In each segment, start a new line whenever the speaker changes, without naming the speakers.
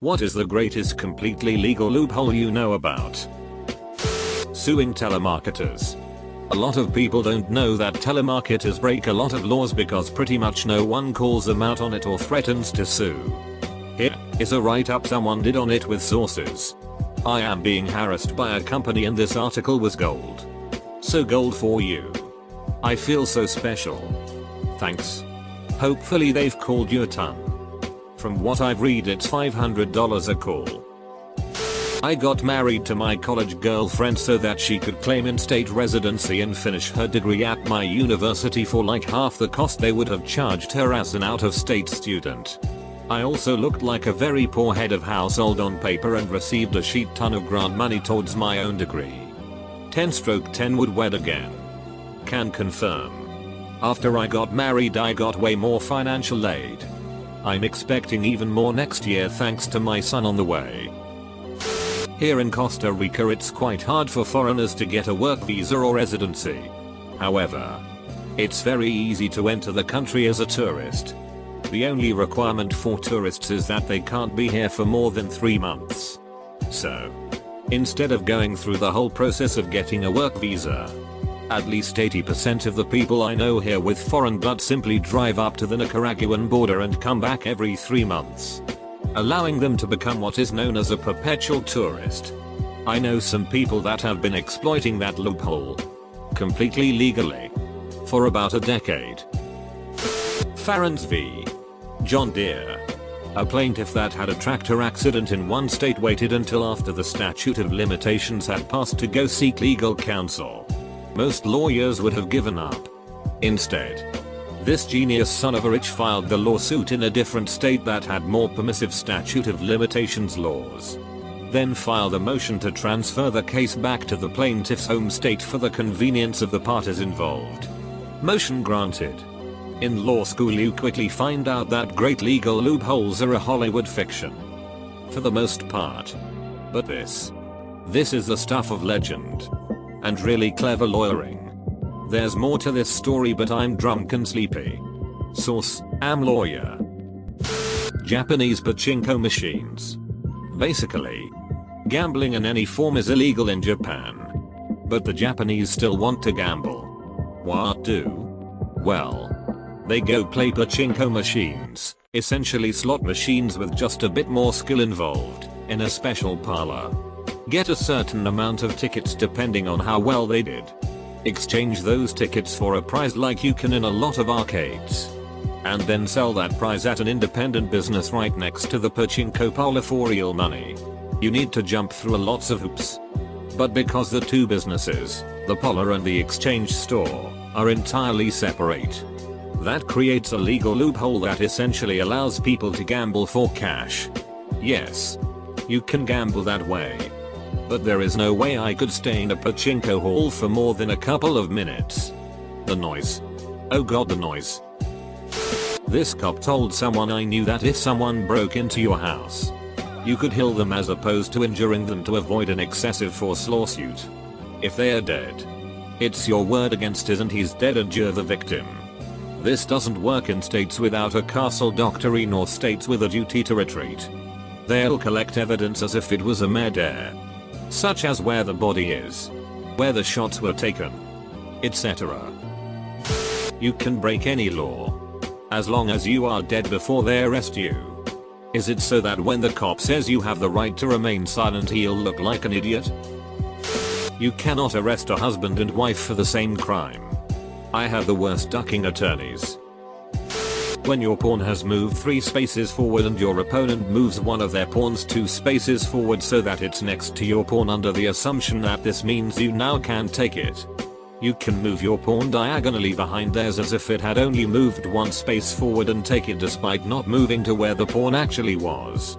What is the greatest completely legal loophole you know about? Suing telemarketers. A lot of people don't know that telemarketers break a lot of laws because pretty much no one calls them out on it or threatens to sue. Here is a write-up someone did on it with sources. I am being harassed by a company and this article was gold. So gold for you. I feel so special. Thanks. Hopefully they've called you a ton. From what I've read it's $500 a call. I got married to my college girlfriend so that she could claim in-state residency and finish her degree at my university for like half the cost they would have charged her as an out-of-state student. I also looked like a very poor head of household on paper and received a shit ton of grant money towards my own degree. 10/10 would wed again. Can confirm. After I got married I got way more financial aid. I'm expecting even more next year thanks to my son on the way. Here in Costa Rica it's quite hard for foreigners to get a work visa or residency. However, it's very easy to enter the country as a tourist. The only requirement for tourists is that they can't be here for more than 3 months. So, instead of going through the whole process of getting a work visa, at least 80% of the people I know here with foreign blood simply drive up to the Nicaraguan border and come back every 3 months, allowing them to become what is known as a perpetual tourist. I know some people that have been exploiting that loophole, completely legally, for about a decade. Farrens v. John Deere. A plaintiff that had a tractor accident in one state waited until after the statute of limitations had passed to go seek legal counsel. Most lawyers would have given up. Instead, this genius son of a bitch filed the lawsuit in a different state that had more permissive statute of limitations laws. Then filed a motion to transfer the case back to the plaintiff's home state for the convenience of the parties involved. Motion granted. In law school you quickly find out that great legal loopholes are a Hollywood fiction. For the most part. But this is the stuff of legend. And really clever lawyering. There's more to this story but I'm drunk and sleepy. Source, am lawyer. Japanese pachinko machines. Basically, gambling in any form is illegal in Japan. But the Japanese still want to gamble. What do? Well, they go play pachinko machines, essentially slot machines with just a bit more skill involved, in a special parlor. Get a certain amount of tickets depending on how well they did. Exchange those tickets for a prize like you can in a lot of arcades. And then sell that prize at an independent business right next to the pachinko parlor for real money. You need to jump through lots of hoops. But because the two businesses, the parlor and the exchange store, are entirely separate, that creates a legal loophole that essentially allows people to gamble for cash. Yes, you can gamble that way. But there is no way I could stay in a pachinko hall for more than a couple of minutes. The noise. Oh god, the noise. This cop told someone I knew that if someone broke into your house, you could heal them as opposed to injuring them to avoid an excessive force lawsuit. If they are dead, it's your word against his and he's dead and you're the victim. This doesn't work in states without a castle doctrine or states with a duty to retreat. They'll collect evidence as if it was a murder, such as where the body is, where the shots were taken, etc. You can break any law, as long as you are dead before they arrest you. Is it so that when the cop says you have the right to remain silent he'll look like an idiot? You cannot arrest a husband and wife for the same crime. I have the worst ducking attorneys. When your pawn has moved 3 spaces forward and your opponent moves one of their pawns 2 spaces forward so that it's next to your pawn under the assumption that this means you now can take it. You can move your pawn diagonally behind theirs as if it had only moved 1 space forward and take it despite not moving to where the pawn actually was.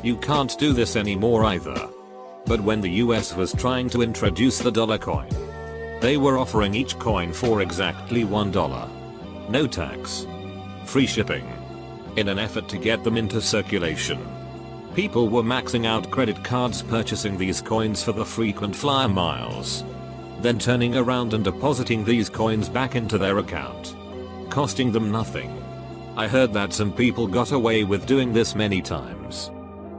You can't do this anymore either. But when the US was trying to introduce the dollar coin, they were offering each coin for exactly $1. No tax. Free shipping. In an effort to get them into circulation. People were maxing out credit cards purchasing these coins for the frequent flyer miles. Then turning around and depositing these coins back into their account. Costing them nothing. I heard that some people got away with doing this many times.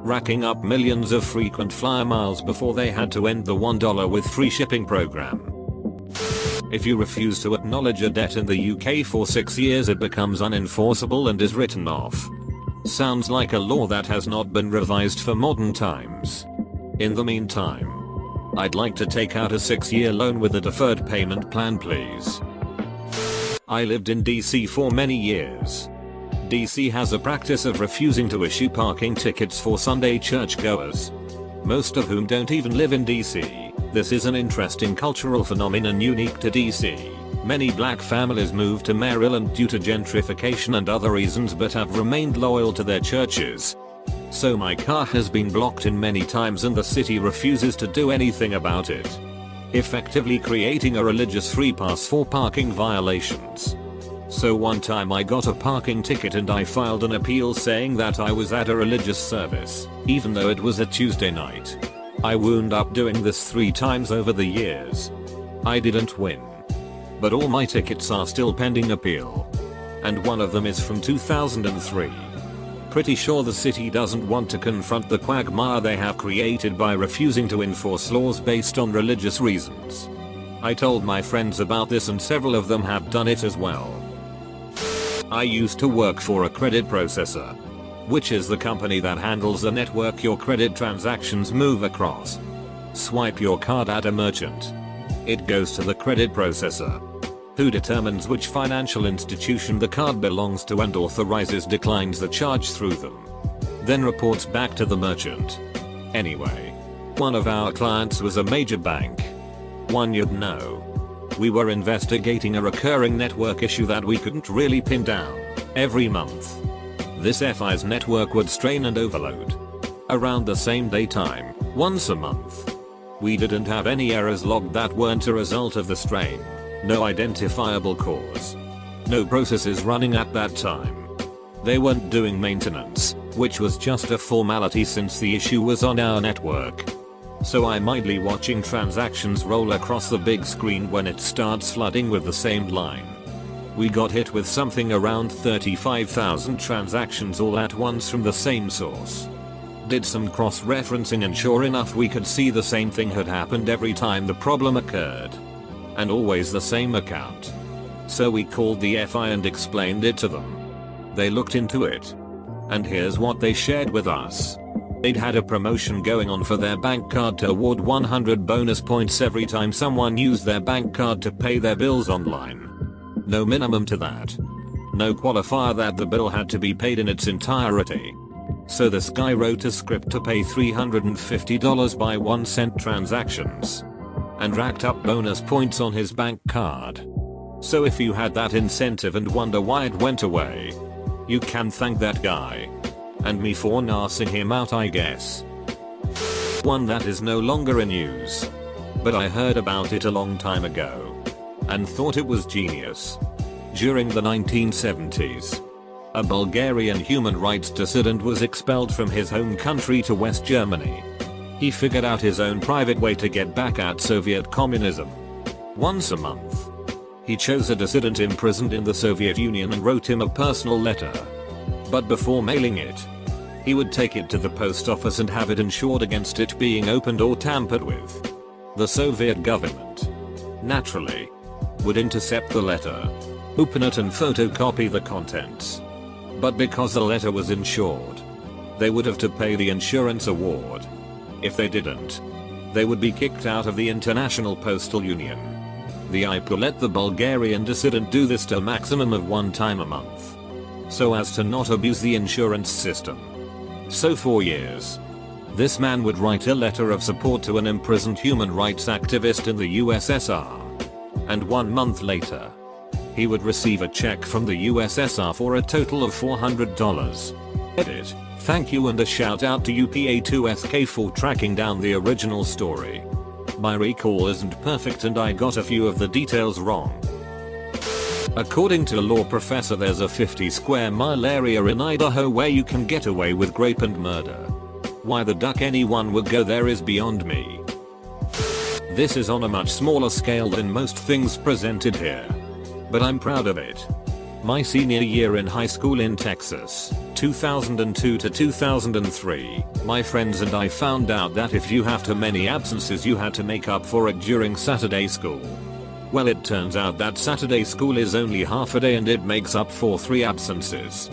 racking up millions of frequent flyer miles before they had to end the $1 with free shipping program. If you refuse to acknowledge a debt in the UK for 6 years, it becomes unenforceable and is written off. Sounds like a law that has not been revised for modern times. In the meantime, I'd like to take out a 6-year loan with a deferred payment plan, please. I lived in DC for many years. DC has a practice of refusing to issue parking tickets for Sunday churchgoers, most of whom don't even live in DC. This is an interesting cultural phenomenon unique to DC. Many black families moved to Maryland due to gentrification and other reasons but have remained loyal to their churches. So my car has been blocked in many times and the city refuses to do anything about it, effectively creating a religious free pass for parking violations. So one time I got a parking ticket and I filed an appeal saying that I was at a religious service, even though it was a Tuesday night. I wound up doing this 3 times over the years. I didn't win, but all my tickets are still pending appeal. And one of them is from 2003. Pretty sure the city doesn't want to confront the quagmire they have created by refusing to enforce laws based on religious reasons. I told my friends about this and several of them have done it as well. I used to work for a credit processor, which is the company that handles the network your credit transactions move across. Swipe your card at a merchant. It goes to the credit processor, who determines which financial institution the card belongs to and authorizes declines the charge through them. Then reports back to the merchant. Anyway, one of our clients was a major bank. One you'd know. We were investigating a recurring network issue that we couldn't really pin down. Every month, this FI's network would strain and overload. Around the same day time, once a month. We didn't have any errors logged that weren't a result of the strain. No identifiable cause. No processes running at that time. They weren't doing maintenance, which was just a formality since the issue was on our network. So I'm idly watching transactions roll across the big screen when it starts flooding with the same line. We got hit with something around 35,000 transactions all at once from the same source. Did some cross-referencing and sure enough we could see the same thing had happened every time the problem occurred. And always the same account. So we called the FI and explained it to them. They looked into it. And here's what they shared with us. They'd had a promotion going on for their bank card to award 100 bonus points every time someone used their bank card to pay their bills online. No minimum to that. No qualifier that the bill had to be paid in its entirety. So this guy wrote a script to pay $350 by 1-cent transactions. And racked up bonus points on his bank card. So if you had that incentive and wonder why it went away, you can thank that guy. And me for narsing him out, I guess. One that is no longer in use. But I heard about it a long time ago. And thought it was genius. During the 1970s, a Bulgarian human rights dissident was expelled from his home country to West Germany. He figured out his own private way to get back at Soviet communism. Once a month, he chose a dissident imprisoned in the Soviet Union and wrote him a personal letter. But before mailing it, he would take it to the post office and have it insured against it being opened or tampered with. The Soviet government, naturally, would intercept the letter, open it and photocopy the contents. But because the letter was insured, they would have to pay the insurance award. If they didn't, they would be kicked out of the International Postal Union. The IPU let the Bulgarian dissident do this to a maximum of 1 time a month, so as to not abuse the insurance system. So for years, this man would write a letter of support to an imprisoned human rights activist in the USSR. And 1 month later, he would receive a check from the USSR for a total of $400. Edit. Thank you and a shout out to UPA2SK for tracking down the original story. My recall isn't perfect and I got a few of the details wrong. According to a law professor, there's a 50 square mile area in Idaho where you can get away with rape and murder. Why the duck anyone would go there is beyond me. This is on a much smaller scale than most things presented here, but I'm proud of it. My senior year in high school in Texas, 2002 to 2003, my friends and I found out that if you have too many absences you had to make up for it during Saturday school. Well, it turns out that Saturday school is only half a day and it makes up for 3 absences.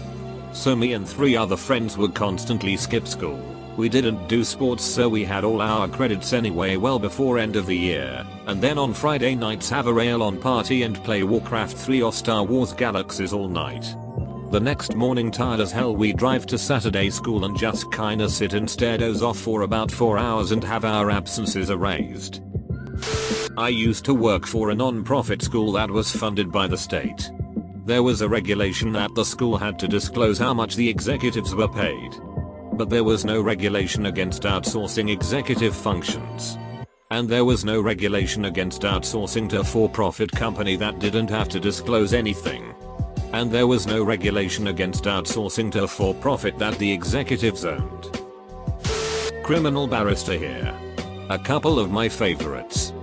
So me and 3 other friends would constantly skip school. We didn't do sports so we had all our credits anyway well before end of the year, and then on Friday nights have a rail-on party and play Warcraft 3 or Star Wars Galaxies all night. The next morning tired as hell we drive to Saturday school and just kinda sit instead doze off for about 4 hours and have our absences erased. I used to work for a non-profit school that was funded by the state. There was a regulation that the school had to disclose how much the executives were paid. But there was no regulation against outsourcing executive functions. And there was no regulation against outsourcing to a for-profit company that didn't have to disclose anything. And there was no regulation against outsourcing to a for-profit that the executives owned. Criminal barrister here. A couple of my favorites.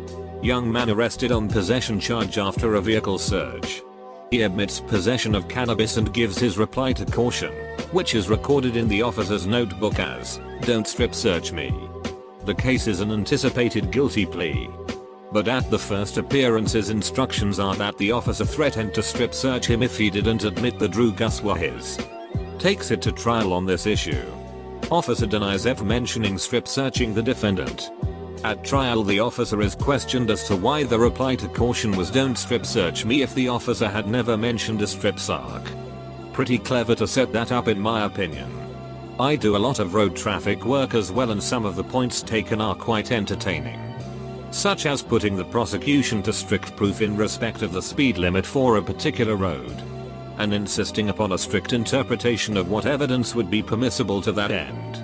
Young man arrested on possession charge after a vehicle search. He admits possession of cannabis and gives his reply to caution, which is recorded in the officer's notebook as, "Don't strip search me." The case is an anticipated guilty plea. But at the first appearance his instructions are that the officer threatened to strip search him if he didn't admit the drugs were his. Takes it to trial on this issue. Officer denies ever mentioning strip searching the defendant. At trial the officer is questioned as to why the reply to caution was "Don't strip search me" if the officer had never mentioned a strip sarc. Pretty clever to set that up in my opinion. I do a lot of road traffic work as well and some of the points taken are quite entertaining. Such as putting the prosecution to strict proof in respect of the speed limit for a particular road. And insisting upon a strict interpretation of what evidence would be permissible to that end.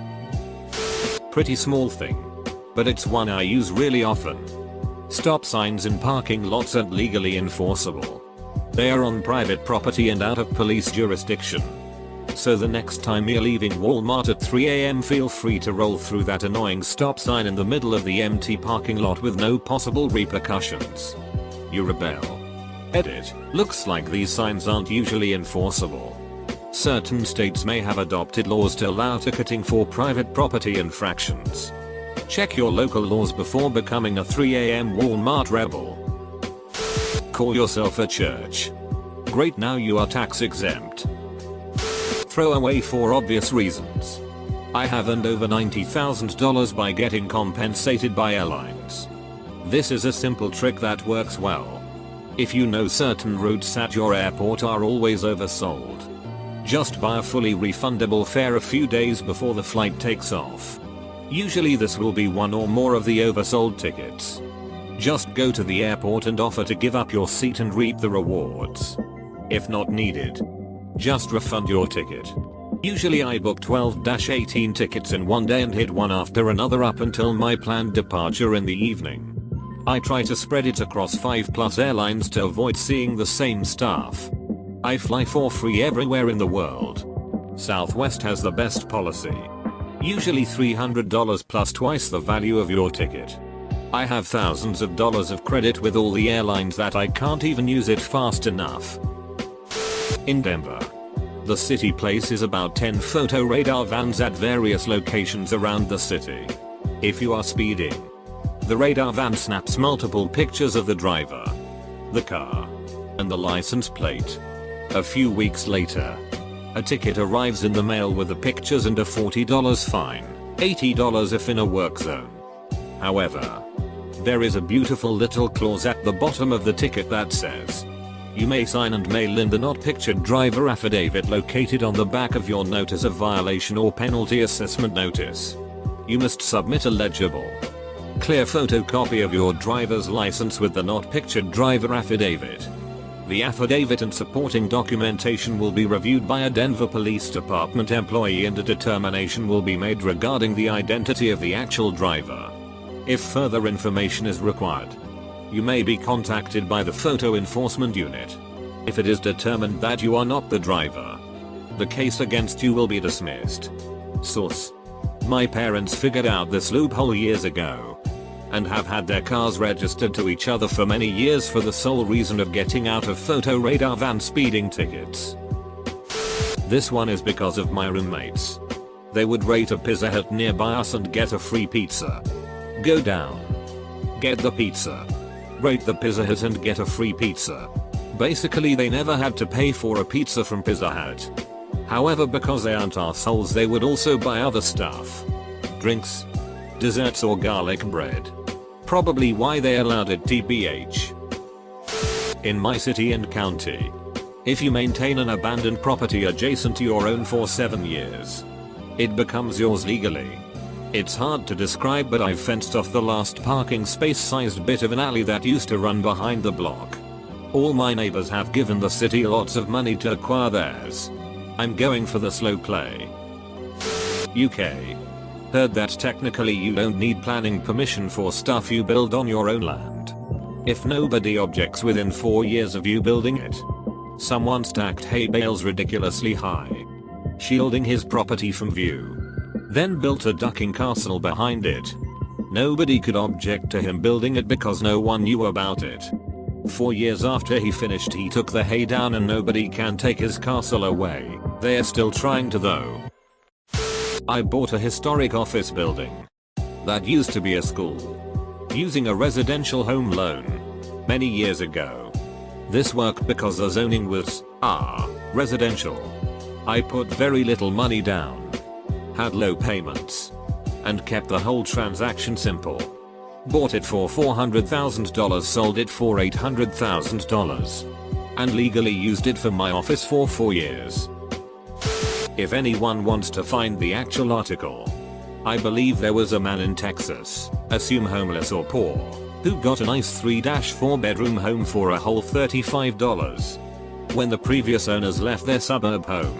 Pretty small thing. But it's one I use really often. Stop signs in parking lots aren't legally enforceable. They are on private property and out of police jurisdiction. So the next time you're leaving Walmart at 3 AM feel free to roll through that annoying stop sign in the middle of the empty parking lot with no possible repercussions. You rebel. Edit. Looks like these signs aren't usually enforceable. Certain states may have adopted laws to allow ticketing for private property infractions. Check your local laws before becoming a 3 AM Walmart rebel. Call yourself a church. Great, now you are tax exempt. Throw away for obvious reasons. I have earned over $90,000 by getting compensated by airlines. This is a simple trick that works well. If you know certain routes at your airport are always oversold, just buy a fully refundable fare a few days before the flight takes off. Usually this will be one or more of the oversold tickets. Just go to the airport and offer to give up your seat and reap the rewards. If not needed, just refund your ticket. Usually I book 12-18 tickets in one day and hit one after another up until my planned departure in the evening. I try to spread it across 5+ airlines to avoid seeing the same stuff. I fly for free everywhere in the world. Southwest has the best policy. Usually $300 plus twice the value of your ticket. I have thousands of dollars of credit with all the airlines that I can't even use it fast enough. In Denver, the city places about 10 photo radar vans at various locations around the city. If you are speeding, the radar van snaps multiple pictures of the driver, the car, and the license plate. A few weeks later, a ticket arrives in the mail with the pictures and a $40 fine, $80 if in a work zone. However, there is a beautiful little clause at the bottom of the ticket that says, "You may sign and mail in the not pictured driver affidavit located on the back of your notice of violation or penalty assessment notice. You must submit a legible, clear photocopy of your driver's license with the not pictured driver affidavit. The affidavit and supporting documentation will be reviewed by a Denver Police Department employee and a determination will be made regarding the identity of the actual driver. If further information is required, you may be contacted by the Photo Enforcement Unit. If it is determined that you are not the driver, the case against you will be dismissed." Source: my parents figured out this loophole years ago, and have had their cars registered to each other for many years for the sole reason of getting out of photo radar van speeding tickets. This one is because of my roommates. They would rate a Pizza Hut nearby us and get a free pizza. Go down. Get the pizza. Rate the Pizza Hut and get a free pizza. Basically they never had to pay for a pizza from Pizza Hut. However, because they aren't arseholes, they would also buy other stuff. Drinks, desserts or garlic bread. Probably why they allowed it tbh. In my city and county, if you maintain an abandoned property adjacent to your own for 7 years, it becomes yours legally. It's hard to describe, but I've fenced off the last parking space sized bit of an alley that used to run behind the block. All my neighbors have given the city lots of money to acquire theirs. I'm going for the slow play. UK. Heard that technically you don't need planning permission for stuff you build on your own land. If nobody objects within 4 years of you building it. Someone stacked hay bales ridiculously high, shielding his property from view. Then built a ducking castle behind it. Nobody could object to him building it because no one knew about it. 4 years after he finished, he took the hay down and nobody can take his castle away. They're still trying to though. I bought a historic office building that used to be a school using a residential home loan many years ago. This worked because the zoning was residential. I put very little money down, had low payments, and kept the whole transaction simple. Bought it for $400,000, sold it for $800,000, and legally used it for my office for 4 years. If anyone wants to find the actual article, I believe there was a man in Texas, assume homeless or poor, who got a nice 3-4 bedroom home for a whole $35. When the previous owners left their suburb home,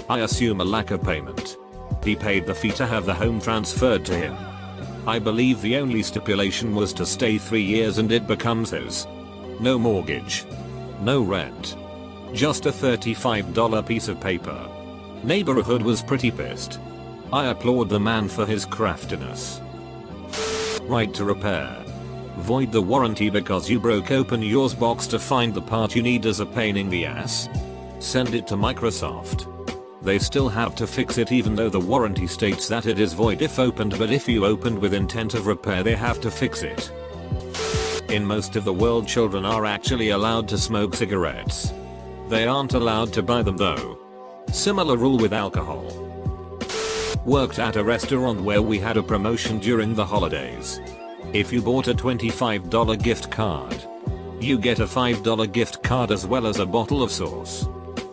I assume a lack of payment, he paid the fee to have the home transferred to him. I believe the only stipulation was to stay 3 years and it becomes his. No mortgage, no rent, just a $35 piece of paper. Neighborhood was pretty pissed. I applaud the man for his craftiness. Right to repair. Void the warranty because you broke open yours box to find the part you need as a pain in the ass. Send it to Microsoft. They still have to fix it even though the warranty states that it is void if opened, but if you opened with intent of repair they have to fix it. In most of the world, children are actually allowed to smoke cigarettes. They aren't allowed to buy them though. Similar rule with alcohol. Worked at a restaurant where we had a promotion during the holidays. If you bought a $25 gift card, you get a $5 gift card as well as a bottle of sauce.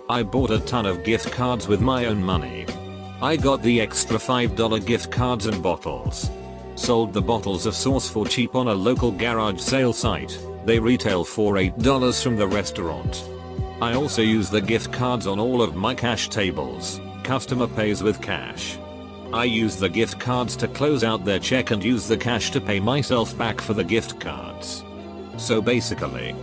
I bought a ton of gift cards with my own money. I got the extra $5 gift cards and bottles. Sold the bottles of sauce for cheap on a local garage sale site. They retail for $8 from the restaurant. I also use the gift cards on all of my cash tables. Customer pays with cash. I use the gift cards to close out their check and use the cash to pay myself back for the gift cards. So basically,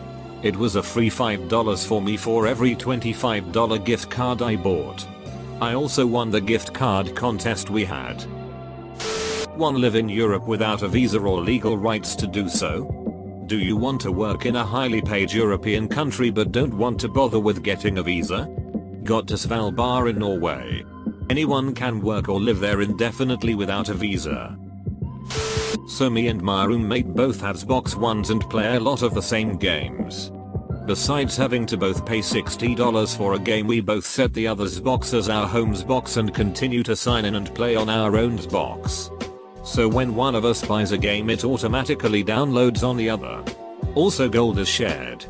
it was a free $5 for me for every $25 gift card I bought. I also won the gift card contest we had. 1. Live in Europe without a visa or legal rights to do so? Do you want to work in a highly paid European country but don't want to bother with getting a visa? Got to Svalbard in Norway. Anyone can work or live there indefinitely without a visa. So me and my roommate both have Xbox Ones and play a lot of the same games. Besides having to both pay $60 for a game, we both set the other's box as our home Xbox and continue to sign in and play on our own Xbox. So when one of us buys a game it automatically downloads on the other. Also gold is shared.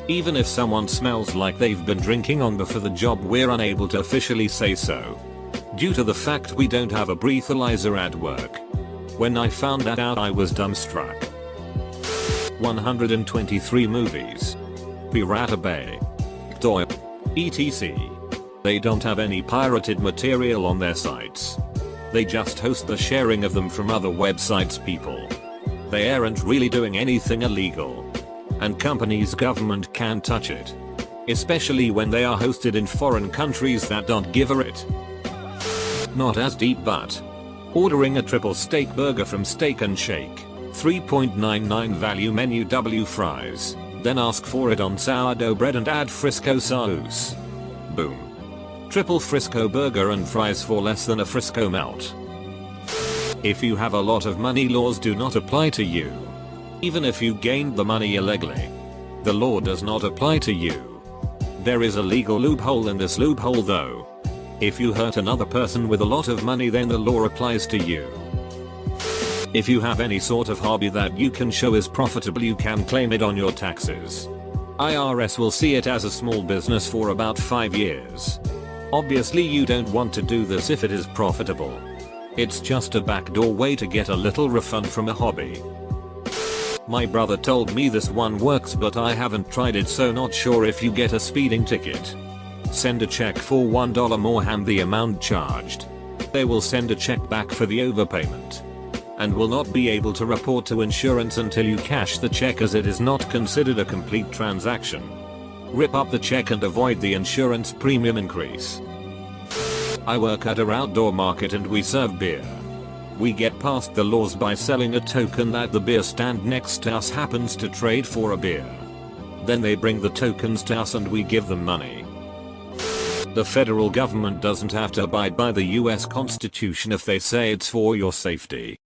Even if someone smells like they've been drinking on before the job, we're unable to officially say so, due to the fact we don't have a breathalyzer at work. When I found that out I was dumbstruck. 123 movies. Pirata Bay. Toy. etc. They don't have any pirated material on their sites. They just host the sharing of them from other websites people. They aren't really doing anything illegal. And companies' government can't touch it. Especially when they are hosted in foreign countries that don't give a it. Not as deep, but ordering a triple steak burger from Steak and Shake. 3.99 value menu W fries. Then ask for it on sourdough bread and add Frisco sauce. Boom. Triple Frisco burger and fries for less than a Frisco melt. If you have a lot of money, laws do not apply to you. Even if you gained the money illegally, the law does not apply to you. There is a legal loophole in this loophole though. If you hurt another person with a lot of money, then the law applies to you. If you have any sort of hobby that you can show is profitable, you can claim it on your taxes. IRS will see it as a small business for about 5 years. Obviously you don't want to do this if it is profitable. It's just a backdoor way to get a little refund from a hobby. My brother told me this one works, but I haven't tried it, so not sure. If you get a speeding ticket, send a check for $1 more than the amount charged. They will send a check back for the overpayment and will not be able to report to insurance until you cash the check, as it is not considered a complete transaction. Rip up the check and avoid the insurance premium increase. I work at an outdoor market and we serve beer. We get past the laws by selling a token that the beer stand next to us happens to trade for a beer. Then they bring the tokens to us and we give them money. The federal government doesn't have to abide by the US Constitution if they say it's for your safety.